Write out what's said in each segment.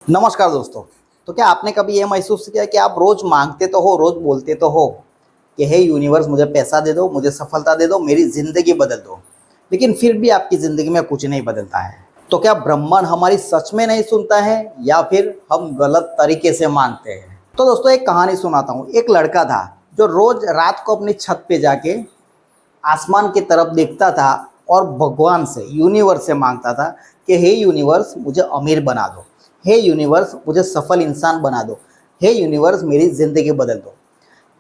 नमस्कार दोस्तों। तो क्या आपने कभी ये महसूस किया कि आप रोज मांगते तो हो, रोज बोलते तो हो कि हे यूनिवर्स मुझे पैसा दे दो, मुझे सफलता दे दो, मेरी ज़िंदगी बदल दो, लेकिन फिर भी आपकी ज़िंदगी में कुछ नहीं बदलता है। तो क्या ब्रह्मांड हमारी सच में नहीं सुनता है या फिर हम गलत तरीके से मांगते हैं? तो दोस्तों एक कहानी सुनाता हूँ। एक लड़का था जो रोज रात को अपनी छत पे जाके आसमान की तरफ देखता था और भगवान से, यूनिवर्स से मांगता था कि हे यूनिवर्स मुझे अमीर बना दो, हे यूनिवर्स मुझे सफल इंसान बना दो, हे यूनिवर्स मेरी ज़िंदगी बदल दो।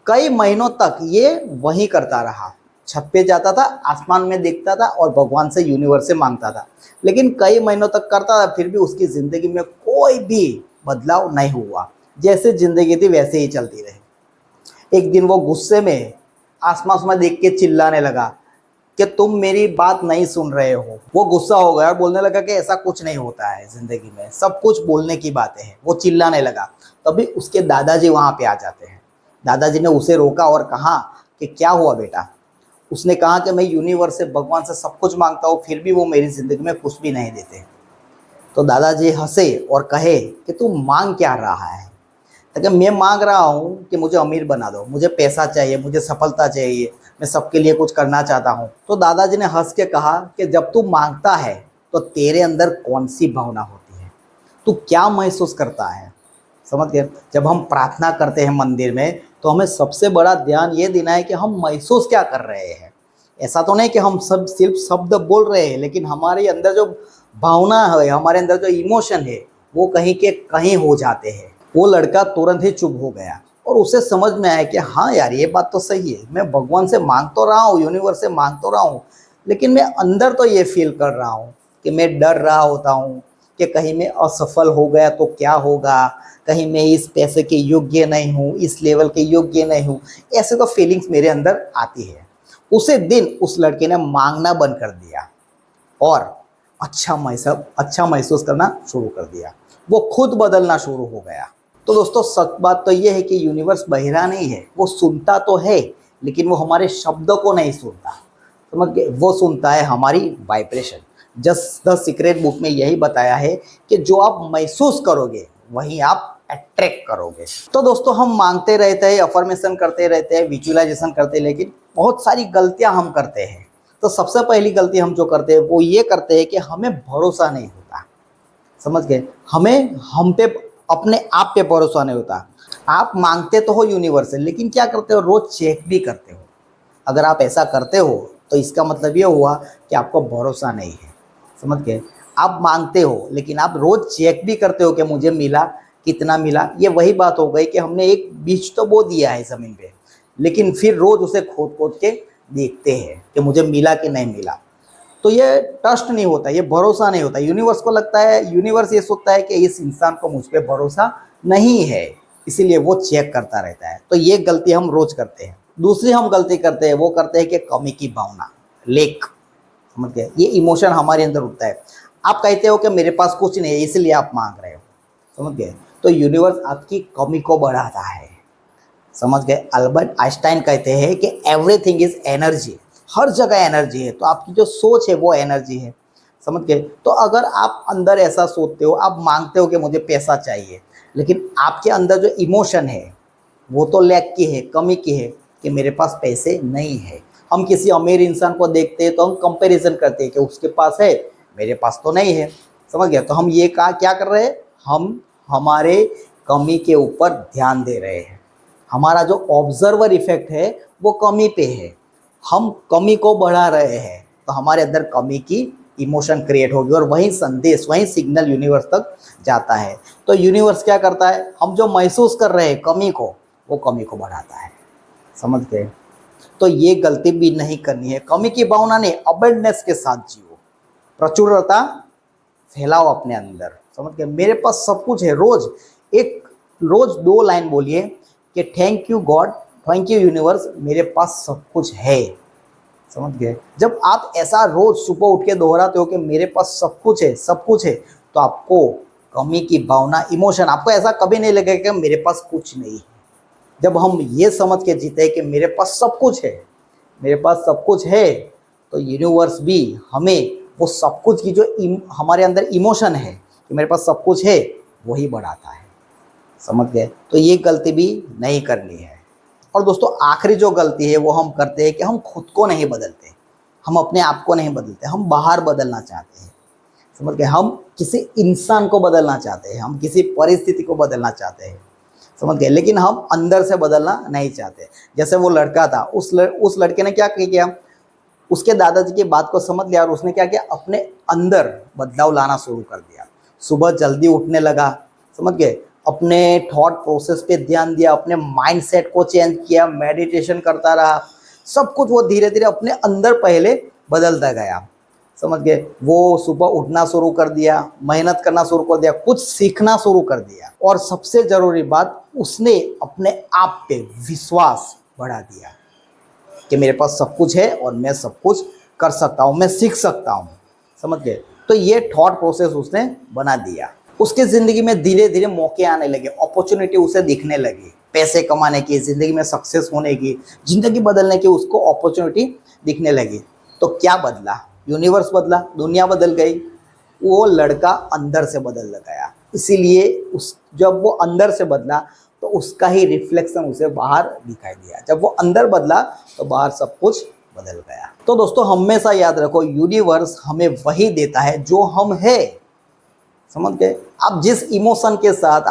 कई महीनों तक ये वही करता रहा। छत पे जाता था, आसमान में देखता था और भगवान से, यूनिवर्स से मांगता था, लेकिन कई महीनों तक करता था, फिर भी उसकी ज़िंदगी में कोई भी बदलाव नहीं हुआ। जैसे ज़िंदगी थी वैसे ही चलती रही। एक दिन वो गुस्से में आसमान में देख के चिल्लाने लगा कि तुम मेरी बात नहीं सुन रहे हो। वो गुस्सा हो गया और बोलने लगा कि ऐसा कुछ नहीं होता है ज़िंदगी में, सब कुछ बोलने की बातें हैं। वो चिल्लाने लगा। तभी उसके दादाजी वहाँ पे आ जाते हैं। दादाजी ने उसे रोका और कहा कि क्या हुआ बेटा? उसने कहा कि मैं यूनिवर्स से, भगवान से सब कुछ मांगता हूँ, फिर भी वो मेरी ज़िंदगी में कुछ भी नहीं देते। तो दादाजी हंसे और कहे कि तू मांग क्या रहा है? तो मैं मांग रहा हूँ कि मुझे अमीर बना दो, मुझे पैसा चाहिए, मुझे सफलता चाहिए, मैं सबके लिए कुछ करना चाहता हूँ। तो दादाजी ने हंस के कहा कि जब तू मांगता है तो तेरे अंदर कौन सी भावना होती है, तू क्या महसूस करता है? समझ गए? जब हम प्रार्थना करते हैं मंदिर में तो हमें सबसे बड़ा ध्यान ये देना है कि हम महसूस क्या कर रहे हैं। ऐसा तो नहीं कि हम सब सिर्फ शब्द बोल रहे हैं, लेकिन हमारे अंदर जो भावना है, हमारे अंदर जो इमोशन है, वो कहीं के कहीं हो जाते हैं। वो लड़का तुरंत ही चुप हो गया और उसे समझ में आया कि हाँ यार, ये बात तो सही है। मैं भगवान से मांग तो रहा हूँ, यूनिवर्स से मांग तो रहा हूँ, लेकिन मैं अंदर तो ये फील कर रहा हूँ कि मैं डर रहा होता हूँ कि कहीं मैं असफल हो गया तो क्या होगा, कहीं मैं इस पैसे के योग्य नहीं हूँ, इस लेवल के योग्य नहीं हूँ। ऐसे तो फीलिंग्स मेरे अंदर आती है। उसे दिन उस लड़के ने मांगना बंद कर दिया और अच्छा महसूस करना शुरू कर दिया। वो खुद बदलना शुरू हो गया। तो दोस्तों सच बात तो ये है कि यूनिवर्स बहिरा नहीं है। वो सुनता तो है, लेकिन वो हमारे शब्दों को नहीं सुनता। समझ गए? वो सुनता है हमारी vibration. Just the secret book में यही बताया है कि जो आप महसूस करोगे वही आप अट्रैक्ट करोगे। तो दोस्तों हम मांगते रहते हैं, अफर्मेशन करते रहते हैं, विजुअलाइजेशन करते हैं, लेकिन बहुत सारी गलतियां हम करते हैं। तो सबसे पहली गलती हम जो करते हैं वो ये करते हैं कि हमें भरोसा नहीं होता। समझ गए? हमें हम पे, अपने आप पे भरोसा नहीं होता। आप मांगते तो हो यूनिवर्स से, लेकिन क्या करते हो? रोज चेक भी करते हो। अगर आप ऐसा करते हो तो इसका मतलब ये हुआ कि आपको भरोसा नहीं है। समझ गए? आप मांगते हो लेकिन आप रोज चेक भी करते हो कि मुझे मिला, कितना मिला। ये वही बात हो गई कि हमने एक बीज तो बो दिया है ज़मीन पे, लेकिन फिर रोज उसे खोद खोद के देखते हैं कि मुझे मिला कि नहीं मिला। तो ये ट्रस्ट नहीं होता, ये भरोसा नहीं होता। यूनिवर्स को लगता है, यूनिवर्स ये सोचता है कि इस इंसान को मुझ पर भरोसा नहीं है, इसीलिए वो चेक करता रहता है। तो ये गलती हम रोज करते हैं। दूसरी हम गलती करते हैं, वो करते हैं कि कमी की भावना, लेक। समझ गए? ये इमोशन हमारे अंदर उठता है। आप कहते हो कि मेरे पास कुछ नहीं है इसलिए आप मांग रहे हो। समझ गए? तो यूनिवर्स आपकी कमी को बढ़ाता है। समझ गए? अल्बर्ट आइंस्टाइन कहते हैं कि एवरीथिंग इज एनर्जी। हर जगह एनर्जी है। तो आपकी जो सोच है वो एनर्जी है। समझ गए? तो अगर आप अंदर ऐसा सोचते हो, आप मांगते हो कि मुझे पैसा चाहिए, लेकिन आपके अंदर जो इमोशन है वो तो लैक की है, कमी की है, कि मेरे पास पैसे नहीं है। हम किसी अमीर इंसान को देखते हैं तो हम कंपैरिजन करते हैं कि उसके पास है, मेरे पास तो नहीं है। समझ गया? तो हम ये क्या कर रहे हैं? हम हमारे कमी के ऊपर ध्यान दे रहे हैं। हमारा जो ऑब्जर्वर इफेक्ट है वो कमी पे है। हम कमी को बढ़ा रहे हैं तो हमारे अंदर कमी की इमोशन क्रिएट होगी और वही संदेश, वही सिग्नल यूनिवर्स तक जाता है। तो यूनिवर्स क्या करता है? हम जो महसूस कर रहे हैं कमी को, वो कमी को बढ़ाता है। समझ गए? तो ये गलती भी नहीं करनी है। कमी की भावना नहीं, अबेंडनेस के साथ जियो। प्रचुरता फैलाओ अपने अंदर। समझ गए? मेरे पास सब कुछ है। रोज 2 लाइन बोलिए कि thank you God, thank you universe, मेरे पास सब कुछ है। समझ गए? जब आप ऐसा रोज सुबह उठ के दोहराते हो कि मेरे पास सब कुछ है, सब कुछ है, तो आपको कमी की भावना, इमोशन, आपको ऐसा कभी नहीं लगेगा कि मेरे पास कुछ नहीं है। जब हम ये समझ के जीते हैं कि मेरे पास सब कुछ है, मेरे पास सब कुछ है, तो यूनिवर्स भी हमें वो सब कुछ की जो हमारे अंदर इमोशन है कि मेरे पास सब कुछ है, वही बढ़ाता है। समझ गए? तो ये गलती भी नहीं करनी है। और दोस्तों आखिरी जो गलती है वो हम करते हैं कि हम खुद को नहीं बदलते, हम अपने आप को नहीं बदलते, हम बाहर बदलना चाहते हैं। समझ गए? हम किसी इंसान को बदलना चाहते हैं, हम किसी परिस्थिति को बदलना चाहते हैं। समझ गए? लेकिन हम अंदर से बदलना नहीं चाहते। जैसे वो लड़का था, उस लड़के ने क्या किया, उसके दादाजी की बात को समझ लिया और उसने क्या किया, अपने अंदर बदलाव लाना शुरू कर दिया। सुबह जल्दी उठने लगा। समझ गए? अपने थॉट प्रोसेस पे ध्यान दिया, अपने माइंडसेट को चेंज किया, मेडिटेशन करता रहा। सब कुछ वो धीरे धीरे अपने अंदर पहले बदलता गया। समझ गए? वो सुबह उठना शुरू कर दिया, मेहनत करना शुरू कर दिया, कुछ सीखना शुरू कर दिया। और सबसे जरूरी बात, उसने अपने आप पे विश्वास बढ़ा दिया कि मेरे पास सब कुछ है और मैं सब कुछ कर सकता हूँ, मैं सीख सकता हूँ। समझ गए? तो ये थॉट प्रोसेस उसने बना दिया। उसकी ज़िंदगी में धीरे धीरे मौके आने लगे, अपॉर्चुनिटी उसे दिखने लगी, पैसे कमाने की, ज़िंदगी में सक्सेस होने की, ज़िंदगी बदलने की उसको अपॉर्चुनिटी दिखने लगी। तो क्या बदला? यूनिवर्स बदला, दुनिया बदल गई। वो लड़का अंदर से बदल गया। इसीलिए जब वो अंदर से बदला तो उसका ही रिफ्लेक्शन उसे बाहर दिखाई दिया। जब वो अंदर बदला तो बाहर सब कुछ बदल गया। तो दोस्तों हमेशा याद रखो, यूनिवर्स हमें वही देता है जो हम है। समझ गए? आप जिस इमोशन के साथ,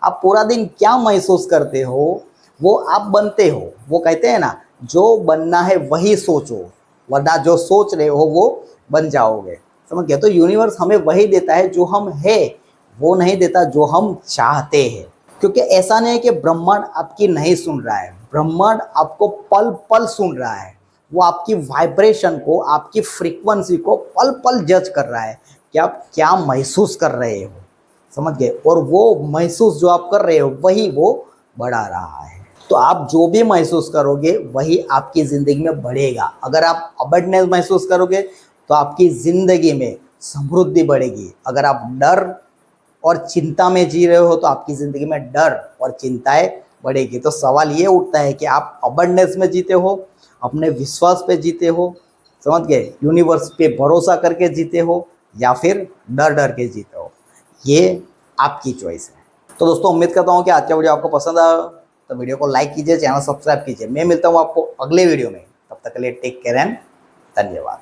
आप पूरा दिन क्या महसूस करते हो वो आप बनते हो। वो कहते हैं ना, जो बनना है वही सोचो, वरना जो सोच रहे हो वो बन जाओगे। समझ गए? तो यूनिवर्स हमें वही देता है जो हम है, वो नहीं देता जो हम चाहते हैं। क्योंकि ऐसा नहीं है कि ब्रह्मांड आपकी नहीं सुन रहा है, ब्रह्मांड आपको पल पल सुन रहा है। वो आपकी वाइब्रेशन को, आपकी फ्रीक्वेंसी को पल पल जज कर रहा है कि आप क्या महसूस कर रहे हो। समझ गए? और वो महसूस जो आप कर रहे हो वही वो बढ़ा रहा है। तो आप जो भी महसूस करोगे वही आपकी ज़िंदगी में बढ़ेगा। अगर आप अबंडेंस महसूस करोगे तो आपकी ज़िंदगी में समृद्धि बढ़ेगी। अगर आप डर और चिंता में जी रहे हो तो आपकी ज़िंदगी में डर और चिंताएं बढ़ेगी। तो सवाल ये उठता है कि आप अबंडेंस में जीते हो, अपने विश्वास पे जीते हो, समझ गए, यूनिवर्स पे भरोसा करके जीते हो, या फिर डर डर के जीते हो। ये आपकी चॉइस है। तो दोस्तों उम्मीद करता हूँ कि आज का वीडियो आपको पसंद आया। तो वीडियो को लाइक कीजिए, चैनल सब्सक्राइब कीजिए। मैं मिलता हूँ आपको अगले वीडियो में। तब तक के लिए टेक केयर एंड धन्यवाद।